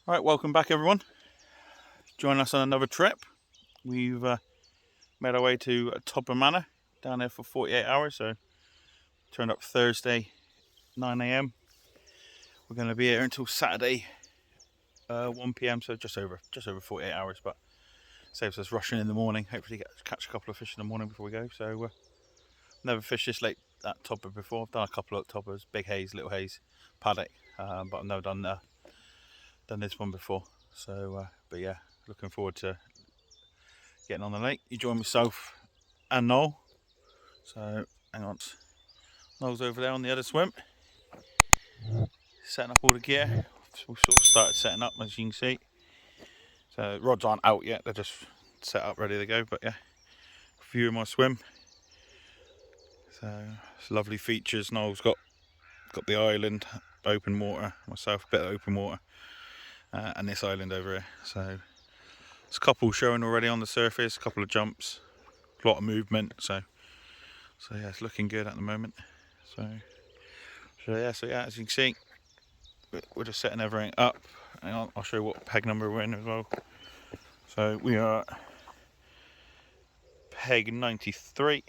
Right, welcome back everyone. Join us on another trip. We've made our way to Todber Manor, down there for 48 hours, so turned up Thursday 9 a.m. We're going to be here until Saturday 1 p.m, so just over 48 hours, but saves us rushing in the morning. Hopefully catch a couple of fish in the morning before we go. So never fished this lake at Todber before. I've done a couple of Todbers, big haze, little haze, paddock, but I've never done this one before. So but yeah, looking forward to getting on the lake. You join myself and Noel. So hang on, Noel's over there on the other swim, setting up all the gear. So we sort of started setting up, as you can see. So rods aren't out yet; they're just set up, ready to go. But yeah, view of my swim. So it's lovely features. Noel's got the island, open water. Myself, a bit of open water, and this island over here. So there's a couple showing already on the surface. A couple of jumps, a lot of movement. So yeah, it's looking good at the moment. So yeah, as you can see, we're just setting everything up. Hang on, I'll show you what peg number we're in as well. So we are peg 93.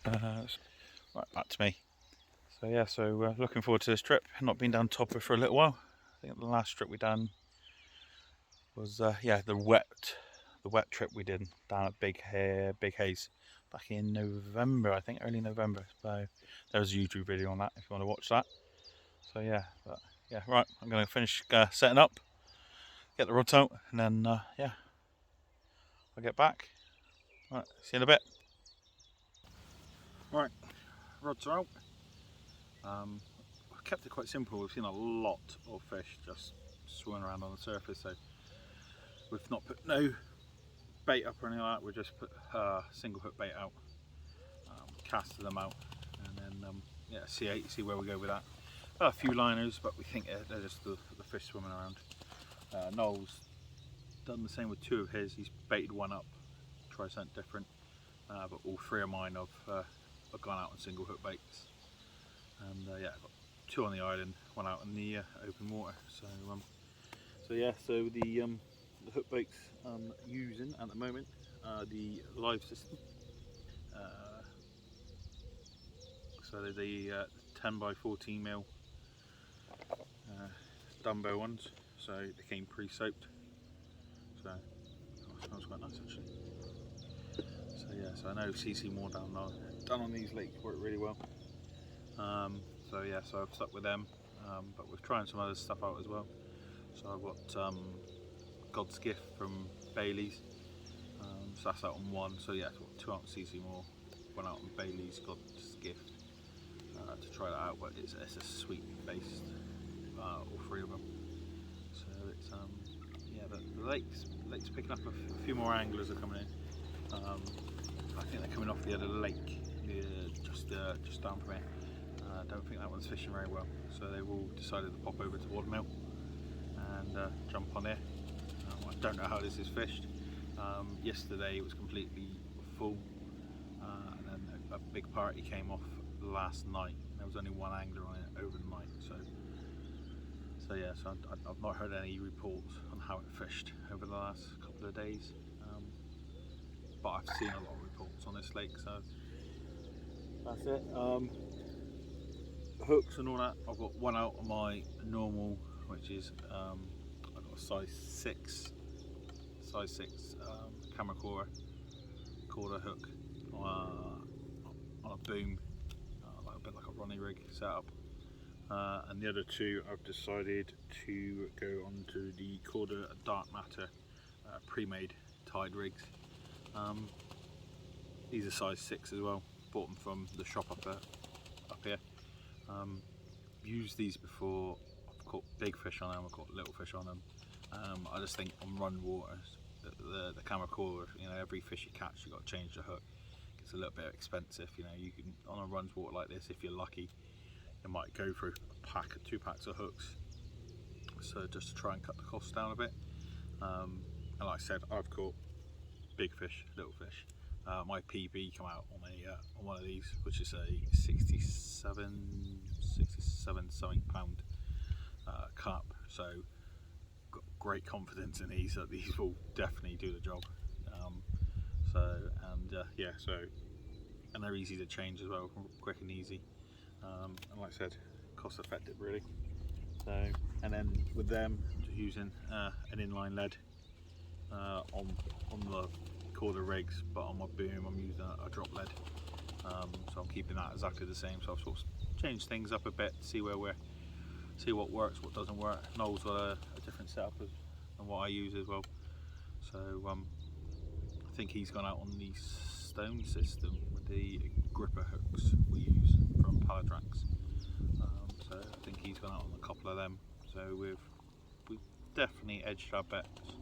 Right, back to me. So yeah, looking forward to this trip. Not been down Todber for a little while. I think the last trip we done was the wet trip we did down at Big Haze back in November, I think, early November. So there's a YouTube video on that if you want to watch that. So yeah, right, I'm going to finish setting up, get the rods out, and then I'll get back. Right, see you in a bit. Right, rods are out. I've kept it quite simple. We've seen a lot of fish just swimming around on the surface, so we've not put no bait up or anything like that. We've just put single hook bait out, casted them out, and then see where we go with that. A few liners, but we think they're just the fish swimming around. Noel's done the same with two of his. He's baited one up, try something different, but all three of mine have gone out on single hook baits. And I've got two on the island, one out in the open water. So the hook baits I'm using at the moment are the live system. So they're the 10 by 14 mil Dumbo ones. So they came pre-soaked. So it smells quite nice actually. So I know CC more down on these lakes work really well. So I've stuck with them, but we're trying some other stuff out as well. So I've got God's Gift from Bailey's, so that's out on one. So yeah, I've got 2 out on CC more, 1 out on Bailey's God's Gift to try that out. But it's a sweet based, all 3 of them. So it's the lake's picking up a few more anglers are coming in. I think they're coming off the other lake, just down from here. I don't think that one's fishing very well, so they've all decided to pop over to Wadmill and jump on there. I don't know how this is fished. Yesterday it was completely full, and then a big party came off last night. There was only one angler on it overnight, so I've not heard any reports on how it fished over the last couple of days, but I've seen a lot of reports on this lake, so that's it. Hooks and all that, I've got one out on my normal, which is I've got a size 6 camera quarter hook on a boom, like a bit like a Ronnie rig setup, and the other 2 I've decided to go onto the Todber Dark Matter pre-made tide rigs. These are size 6 as well, bought them from the shop up here. Used these before. I've caught big fish on them, I've caught little fish on them. I just think on run waters, the camera core, every fish you catch you've got to change the hook. It's a little bit expensive, you can, on a runs water like this, if you're lucky, you might go through a 2 packs of hooks, so just to try and cut the costs down a bit. And like I said, I've caught big fish, little fish. My PB come out on one of these, which is a 67 something pound carp. So great confidence in these that these will definitely do the job. And they're easy to change as well, quick and easy, and like I said, cost effective really. So, and then with them, just using an inline lead on the quarter rigs, but on my boom I'm using a drop lead. So I'm keeping that exactly the same. So I've sort of changed things up a bit to see what works, what doesn't work. Noel's got a different setup than what I use as well. So I think he's gone out on the stone system with the gripper hooks we use from Paladrax. So I think he's gone out on a couple of them. So we've definitely edged our bets,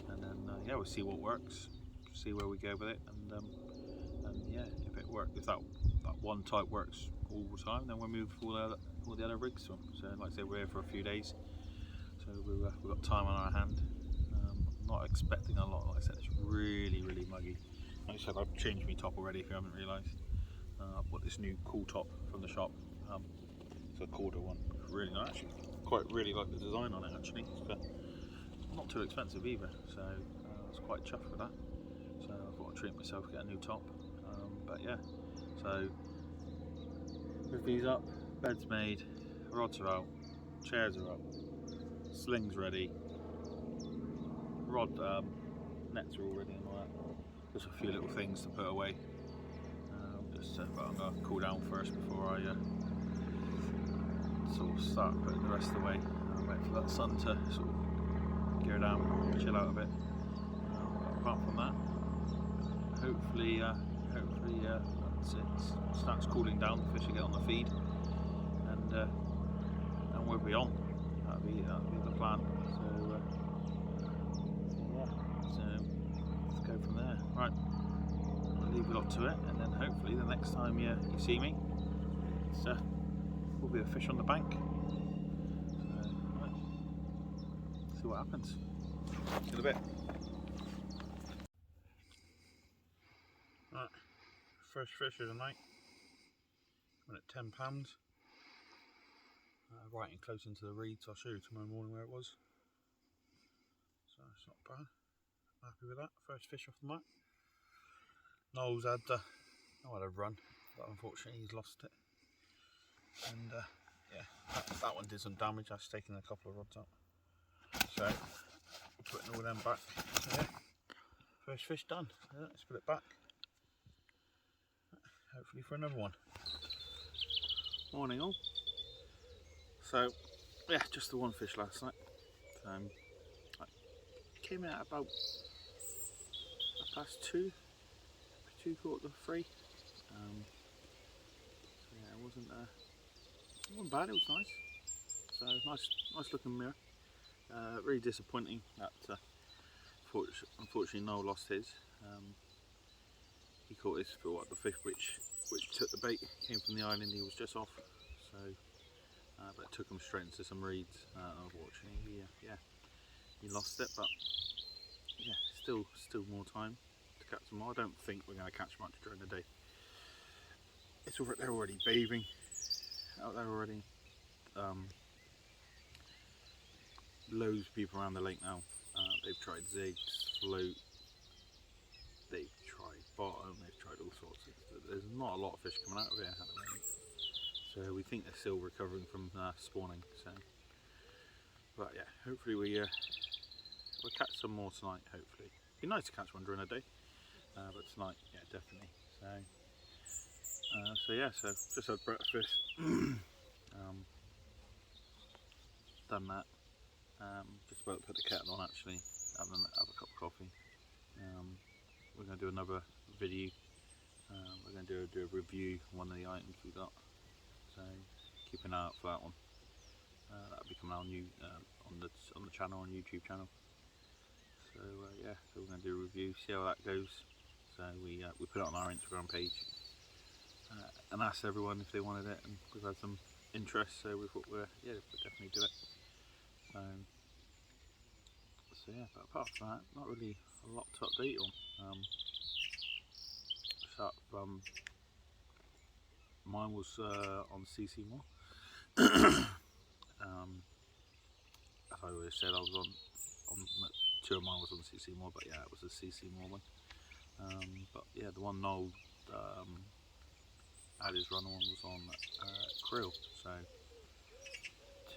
and then yeah, we'll see what works, see where we go with it, and yeah, if it works, if that one type works all the time, then we'll move all the other rigs to them. So like I say, we're here for a few days, so we've got time on our hand. Not expecting a lot. Like I said, it's really muggy. Like I said, I've changed my top already if you haven't realised. I've got this new cool top from the shop. It's a quarter one. Really nice. Actually, really like the design on it actually. It's not too expensive either, so I was quite chuffed with that. So I thought I'd treat myself, get a new top. But yeah, so with these up, bed's made, rods are out, chairs are up, slings ready, rod nets are all ready and all that. Just a few little things to put away. But I'm going to cool down first before I sort of start putting the rest away. Wait for that sun to sort of gear down, chill out a bit. Apart from that, hopefully that's it. Starts cooling down, the fish will get on the feed, and we'll be on. That'll be the plan. So let's go from there. Right, I'll leave it up to it, and then hopefully the next time you see me, will be a fish on the bank. So right, see what happens. See you in a bit. Right, first fish of the night. Went at £10. Right in close into the reeds. I'll show you tomorrow morning where it was. So it's not bad. Happy with that. First fish off the mark. Noel's had a run, but unfortunately he's lost it. And yeah, that one did some damage. I've taken a couple of rods up. So putting all them back. So yeah, first fish done. Yeah, let's put it back. Hopefully for another one. Morning all. So yeah, just the one fish last night. I came out about 2:30. So yeah, it wasn't bad. It was nice. So nice looking mirror. Really disappointing that unfortunately Noel lost his. He caught his for the fish which took the bait, came from the island he was just off. So but it took him straight into some reeds. Unfortunately, he lost it. But yeah, still more time to catch some more. I don't think we're going to catch much during the day. They're already bathing out there already. Loads of people around the lake now. They've tried zigs, float, they've tried bottom, they've tried all sorts of stuff. There's not a lot of fish coming out of here at the moment. So we think they're still recovering from spawning. So, but yeah, hopefully we'll catch some more tonight. Hopefully, it'd be nice to catch one during the day, but tonight, yeah, definitely. So yeah, so just had breakfast. Done that. Just about to put the kettle on actually. Have a cup of coffee. We're going to do another video. We're going to do a review of one of the items we got. So keep an eye out for that one. That'll be coming out on the channel, on YouTube channel. So yeah, so we're going to do a review, see how that goes. So we put it on our Instagram page and asked everyone if they wanted it, and we've had some interest. So we thought we'll definitely do it. So yeah, but apart from that, not really a lot to update on. Mine was on CC more. As I always said, I was on on 2 of mine was on CC Moore, but yeah, it was a CC Moore one. But yeah, the one Noel had his run on was on Krill. So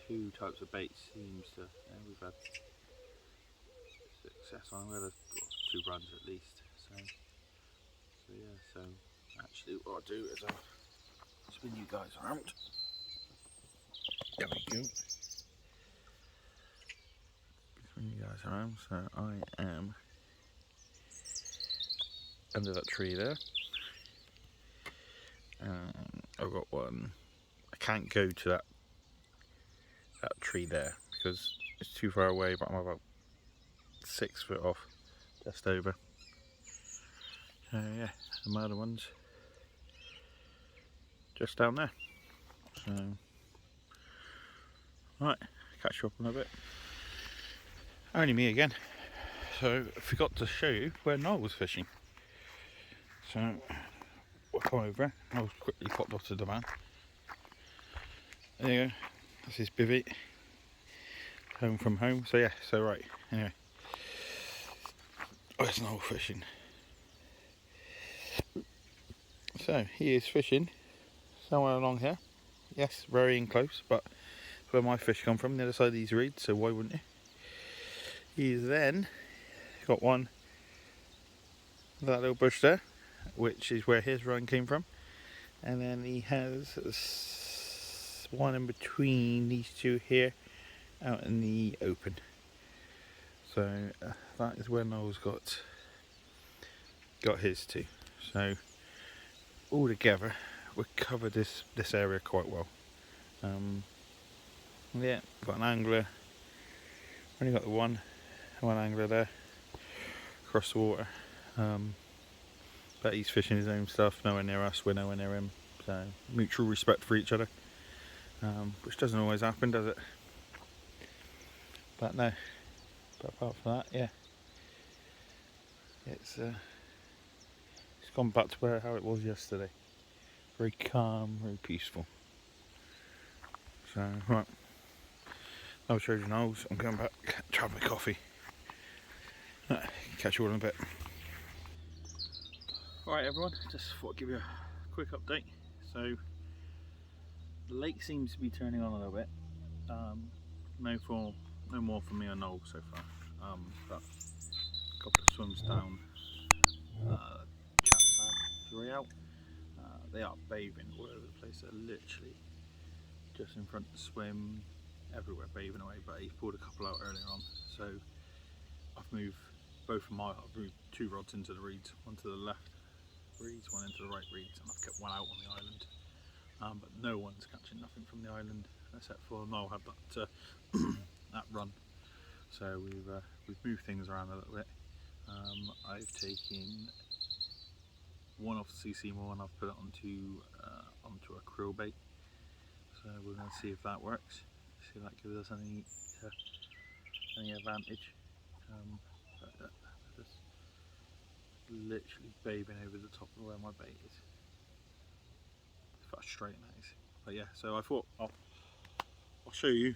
2 types of bait seems to, yeah, we've had success on. We had 2 runs at least. So yeah, so actually what I'll do is I'll spin you guys around. There we go. Spin you guys around. So I am under that tree there. I've got one. I can't go to that tree there because it's too far away, but I'm about 6 foot off, just over. So yeah, the other one's just down there. So right, catch you up in a bit. Only me again. So I forgot to show you where Noel was fishing. So we'll come over. Noel's quickly popped off to the van. There you go. That's his bivvy. Home from home. So yeah. So right. Anyway, where's Noel fishing? So he is fishing somewhere along here. Yes, very in close, but where my fish come from, the other side of these reeds, so why wouldn't you? He's then got one, that little bush there, which is where his run came from, and then he has one in between these 2 here, out in the open. So that is where Noel's got his 2. So all together, we covered this area quite well. Yeah, got an angler. Only got the one angler there across the water. But he's fishing his own stuff, nowhere near us, we're nowhere near him. So mutual respect for each other, which doesn't always happen, does it? But no. But apart from that, yeah, it's gone back to how it was yesterday. Very calm, very peaceful. So right, I'll show you Noel's. I'm going back to have my coffee. Right, catch you all in a bit. Alright everyone, just thought I'd give you a quick update. So the lake seems to be turning on a little bit. No more from me or Noel so far. But a couple of swims down. Chaps had 3 out. They are bathing all over the place. They're literally just in front of the swim, everywhere bathing away. But he's pulled a couple out earlier on, so I've moved 2 rods into the reeds, one to the left reeds, one into the right reeds, and I've kept one out on the island. But no one's catching nothing from the island except for Noel had that that run. So we've moved things around a little bit. I've taken one off the CC Moore and I've put it onto a krill bait. So we're going to see if that works. See if that gives us any advantage. Just literally bathing over the top of where my bait is. It's frustrating, that is. But yeah, so I thought I'll show you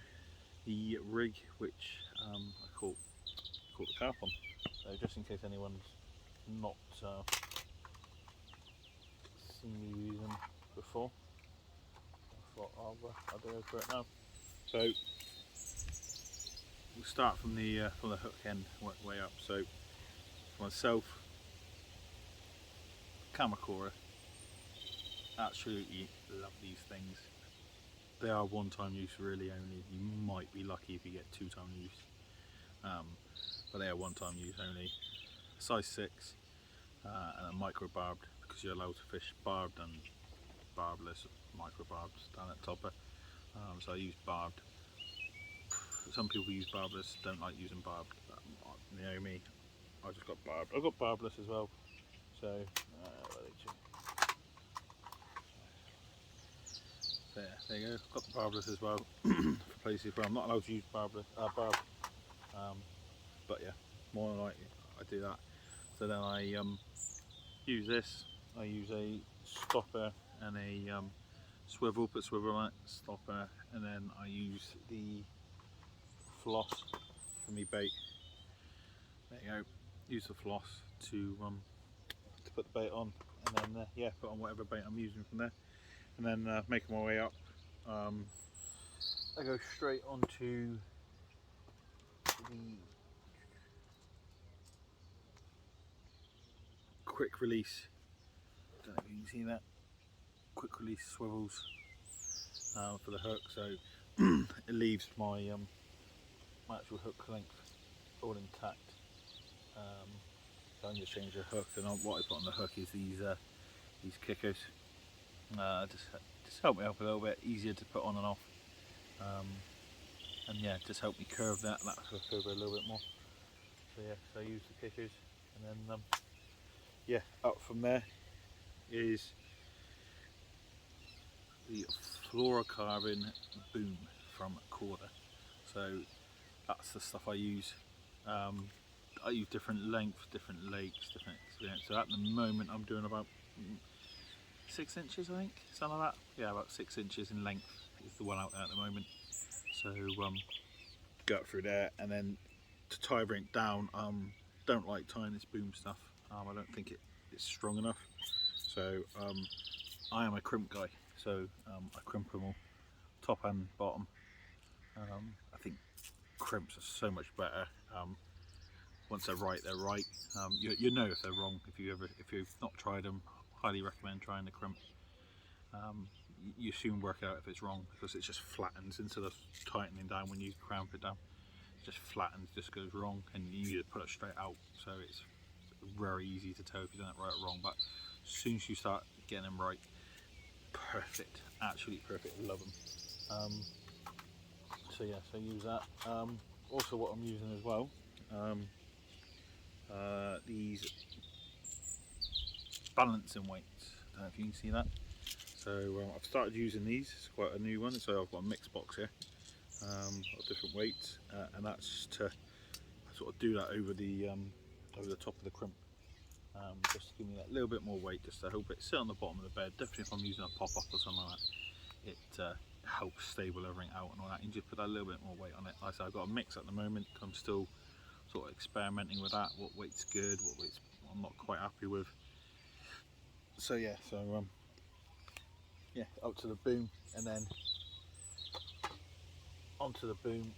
the rig which I caught the carp on. So just in case anyone's not seen me use them before, I thought I'll go for it now. So we'll start from the hook end, work way up. So for myself, Kamakura, absolutely love these things. They are 1-time use really only. You might be lucky if you get 2-time use, but they are 1-time use only. Size 6 and a micro barbed, because you're allowed to fish barbed and barbless, micro barbed down at Todber. So I use barbed. Some people use barbless, don't like using barbed. You know me, I just got barbed. I've got barbless as well. So there you go. Got the barbless as well for places where I'm not allowed to use barbless, barb. But yeah, more than likely I do that. So then I use this. I use a stopper and a swivel, put swivel on it, stopper, and then I use the floss for me bait. There you go. Use the floss to put the bait on, and then yeah, put on whatever bait I'm using from there, and then making my way up. I go straight onto the quick release. Don't know if you can see that. Quick release swivels for the hook, so it leaves my actual hook length all intact. So I'm just changing the hook, and what I put on the hook is these kickers. Just help me up a little bit, easier to put on and off, and yeah, just help me curve that hook over a little bit more. So yeah, so I use the kickers, and then yeah, up from there is the fluorocarbon boom from Corda. So that's the stuff I use. I use different lengths, different lakes, different experience. So at the moment I'm doing about 6 inches, I think, something like that. Yeah, about 6 inches in length is the one out there at the moment. So go up through there, and then to tie everything down, don't like tying this boom stuff. I don't think it's strong enough. So I am a crimp guy, so I crimp them all, top and bottom. I think crimps are so much better. Once they're right, they're right. You know if they're wrong if you've not tried them. Highly recommend trying the crimp. You soon work out if it's wrong, because it just flattens instead of tightening down when you cramp it down. It just flattens, just goes wrong, and you need to put it straight out. So it's very easy to tell if you've done it right or wrong. But as soon as you start getting them right, perfect, absolutely perfect. Love them. So yeah, so use that. Also, what I'm using as well, these balancing weights. I don't know if you can see that. So I've started using these. It's quite a new one. So I've got a mix box here of different weights, and that's to sort of do that over the top of the crimp, just to give me that little bit more weight, just to help it sit on the bottom of the bed. Definitely if I'm using a pop up or something like that, it helps stable everything out and all that. You just put that little bit more weight on it. Like I said, I've got a mix at the moment. I'm still sort of experimenting with that. What weight's good, what weight's I'm not quite happy with. So yeah, yeah, up to the boom, and then onto the boom.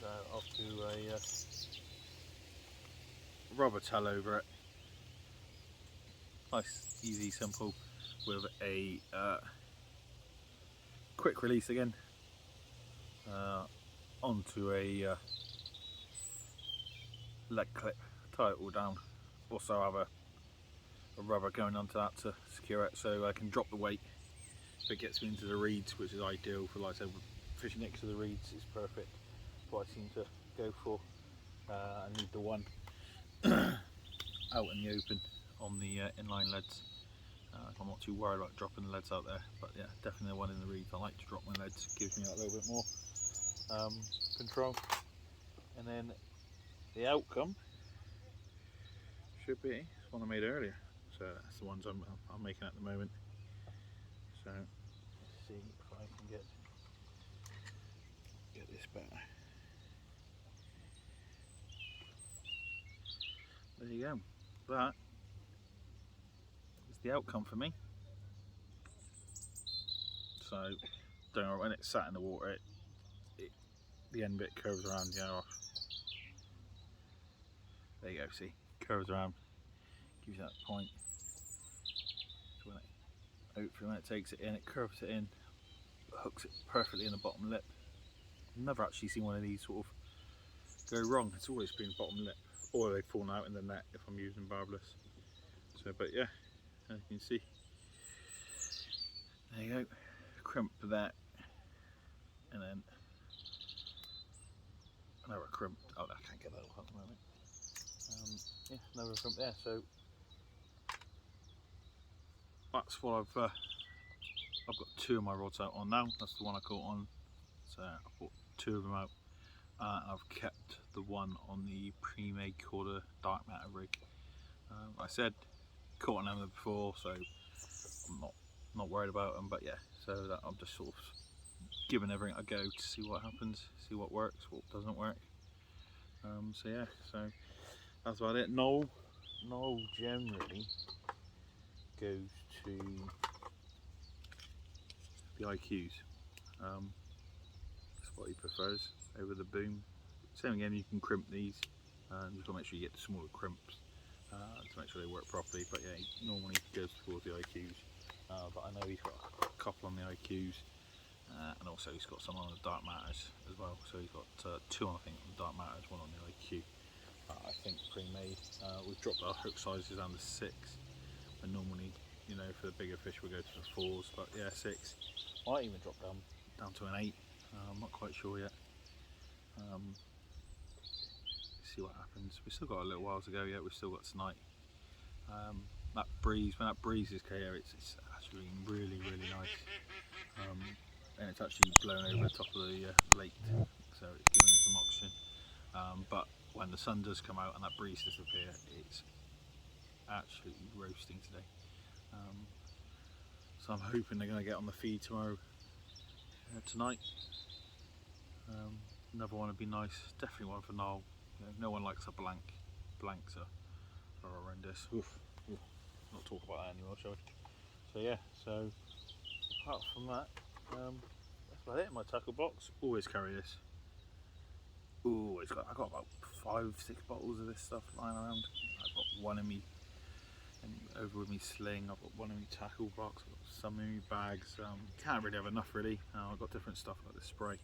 So I'll do a rubber towel over it. Nice, easy, simple, with a quick release again onto a leg clip. Tie it all down. Also have a rubber going onto that to secure it, so I can drop the weight if it gets me into the reeds, which is ideal for, like I said, fishing next to the reeds is perfect. What I seem to go for. I need the one out in the open on the inline leads. I'm not too worried about dropping the leads out there, but yeah, definitely the one in the reeds. I like to drop my leads, gives me that little bit more control. And then the outcome should be this one I made earlier. So that's the ones I'm making at the moment. So let's see if I can get this better. There you go. That is the outcome for me. So don't know, when it's sat in the water, the end bit curves around. There you go. See, curves around, gives you that point. So hopefully when it takes it in, it curves it in, hooks it perfectly in the bottom lip. I've never actually seen one of these sort of go wrong. It's always been bottom lip, or they've fallen out in the net if I'm using barbless. So, but yeah, as you can see, there you go, crimp there, and then another crimp. Oh, I can't get that off at the moment. Yeah, another crimp there. So that's what I've got 2 of my rods out on now. That's the one I caught on. So I bought 2 of them out. I've kept the one on the pre-made Corda dark matter rig. I said caught on them before, so I'm not worried about them. But yeah, so that I'm just sort of giving everything a go to see what happens, see what works, what doesn't work. So yeah, so that's about it. Noel generally goes to the IQs. That's what he prefers over the boom. Same again, you can crimp these. You've got to make sure you get the smaller crimps to make sure they work properly. But yeah, he normally goes towards the IQs. But I know he's got a couple on the IQs, and also he's got some on the dark matters as well. So he's got 2 on, I think, on the dark matters, 1 on the IQ. I think pre-made. We've dropped our hook sizes down to 6, and normally, you know, for the bigger fish we go to the 4s. But yeah, 6. Might even drop down to an 8. I'm not quite sure yet. See what happens. We've still got a little while to go yet. We've still got tonight. That breeze, when that breeze is here, it's actually really nice. And it's actually blown over the top of the lake, so it's giving us some oxygen. But when the sun does come out and that breeze disappears, it's absolutely roasting today. So I'm hoping they're going to get on the feed tomorrow, tonight. Another one would be nice. Definitely one for Noel. You know, no one likes a blank. Blanks are horrendous. Oof. Not talk about that anymore, shall we? So yeah. So apart from that, that's about it in my tackle box. Always carry this. I got about 5-6 bottles of this stuff lying around. I've got one in me over with me sling. I've got one in me tackle box. I've got some in me bags. Can't really have enough really. I've got different stuff like the spray.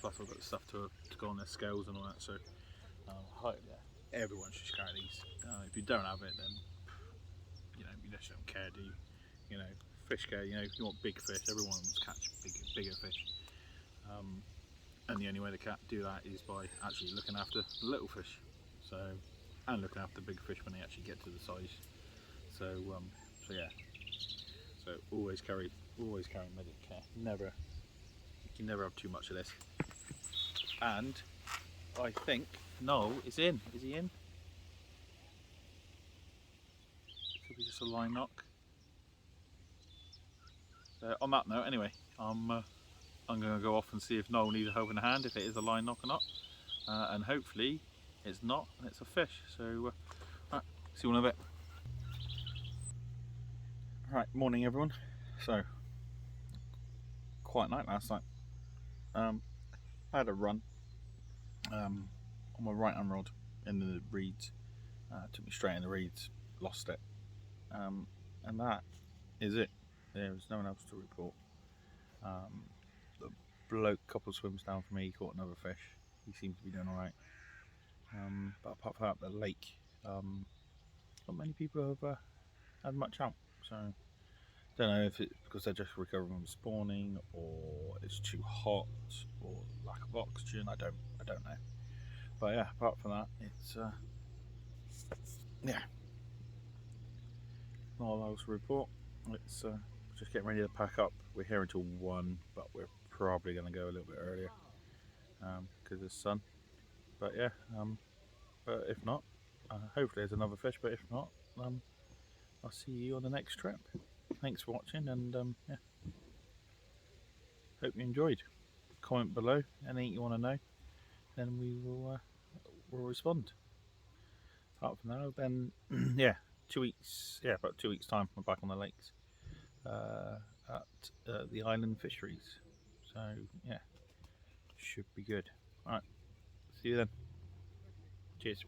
Plus I've got stuff to go on their scales and all that. So yeah, everyone should carry these. If you don't have it, then you know you just don't care, do you? You know, fish care. You know, if you want big fish, everyone wants to catch bigger fish. And the only way to do that is by actually looking after the little fish. So, and looking after big fish when they actually get to the size. So yeah. So always carry medic care. You can never have too much of this. And I think Noel is in. Is he in? Could be just a line knock. On that note, anyway, I'm going to go off and see if Noel needs a helping hand, if it is a line knock or not. And hopefully it's not, and it's a fish. So, right, see you in a bit. Right, morning everyone. So, quiet night last night. I had a run on my right hand rod in the reeds. Took me straight in the reeds, lost it. And that is it. There was no one else to report. The bloke, couple of swims down from me, he caught another fish. He seems to be doing alright. But apart from that, the lake, not many people have had much out. So, don't know if it's because they're just recovering from spawning, or it's too hot, or lack of oxygen. I don't know. But yeah, apart from that, it's yeah, not a lot else to report. It's just getting ready to pack up. We're here until 1, but we're probably going to go a little bit earlier because of the sun. But yeah, but if not, hopefully there's another fish. But if not, I'll see you on the next trip. Thanks for watching, and yeah, hope you enjoyed. Comment below anything you want to know, then we will respond. Apart from now, then yeah, 2 weeks. Yeah, about 2 weeks time, we're back on the lakes at the island fisheries. So yeah, should be good. All right, see you then. Cheers.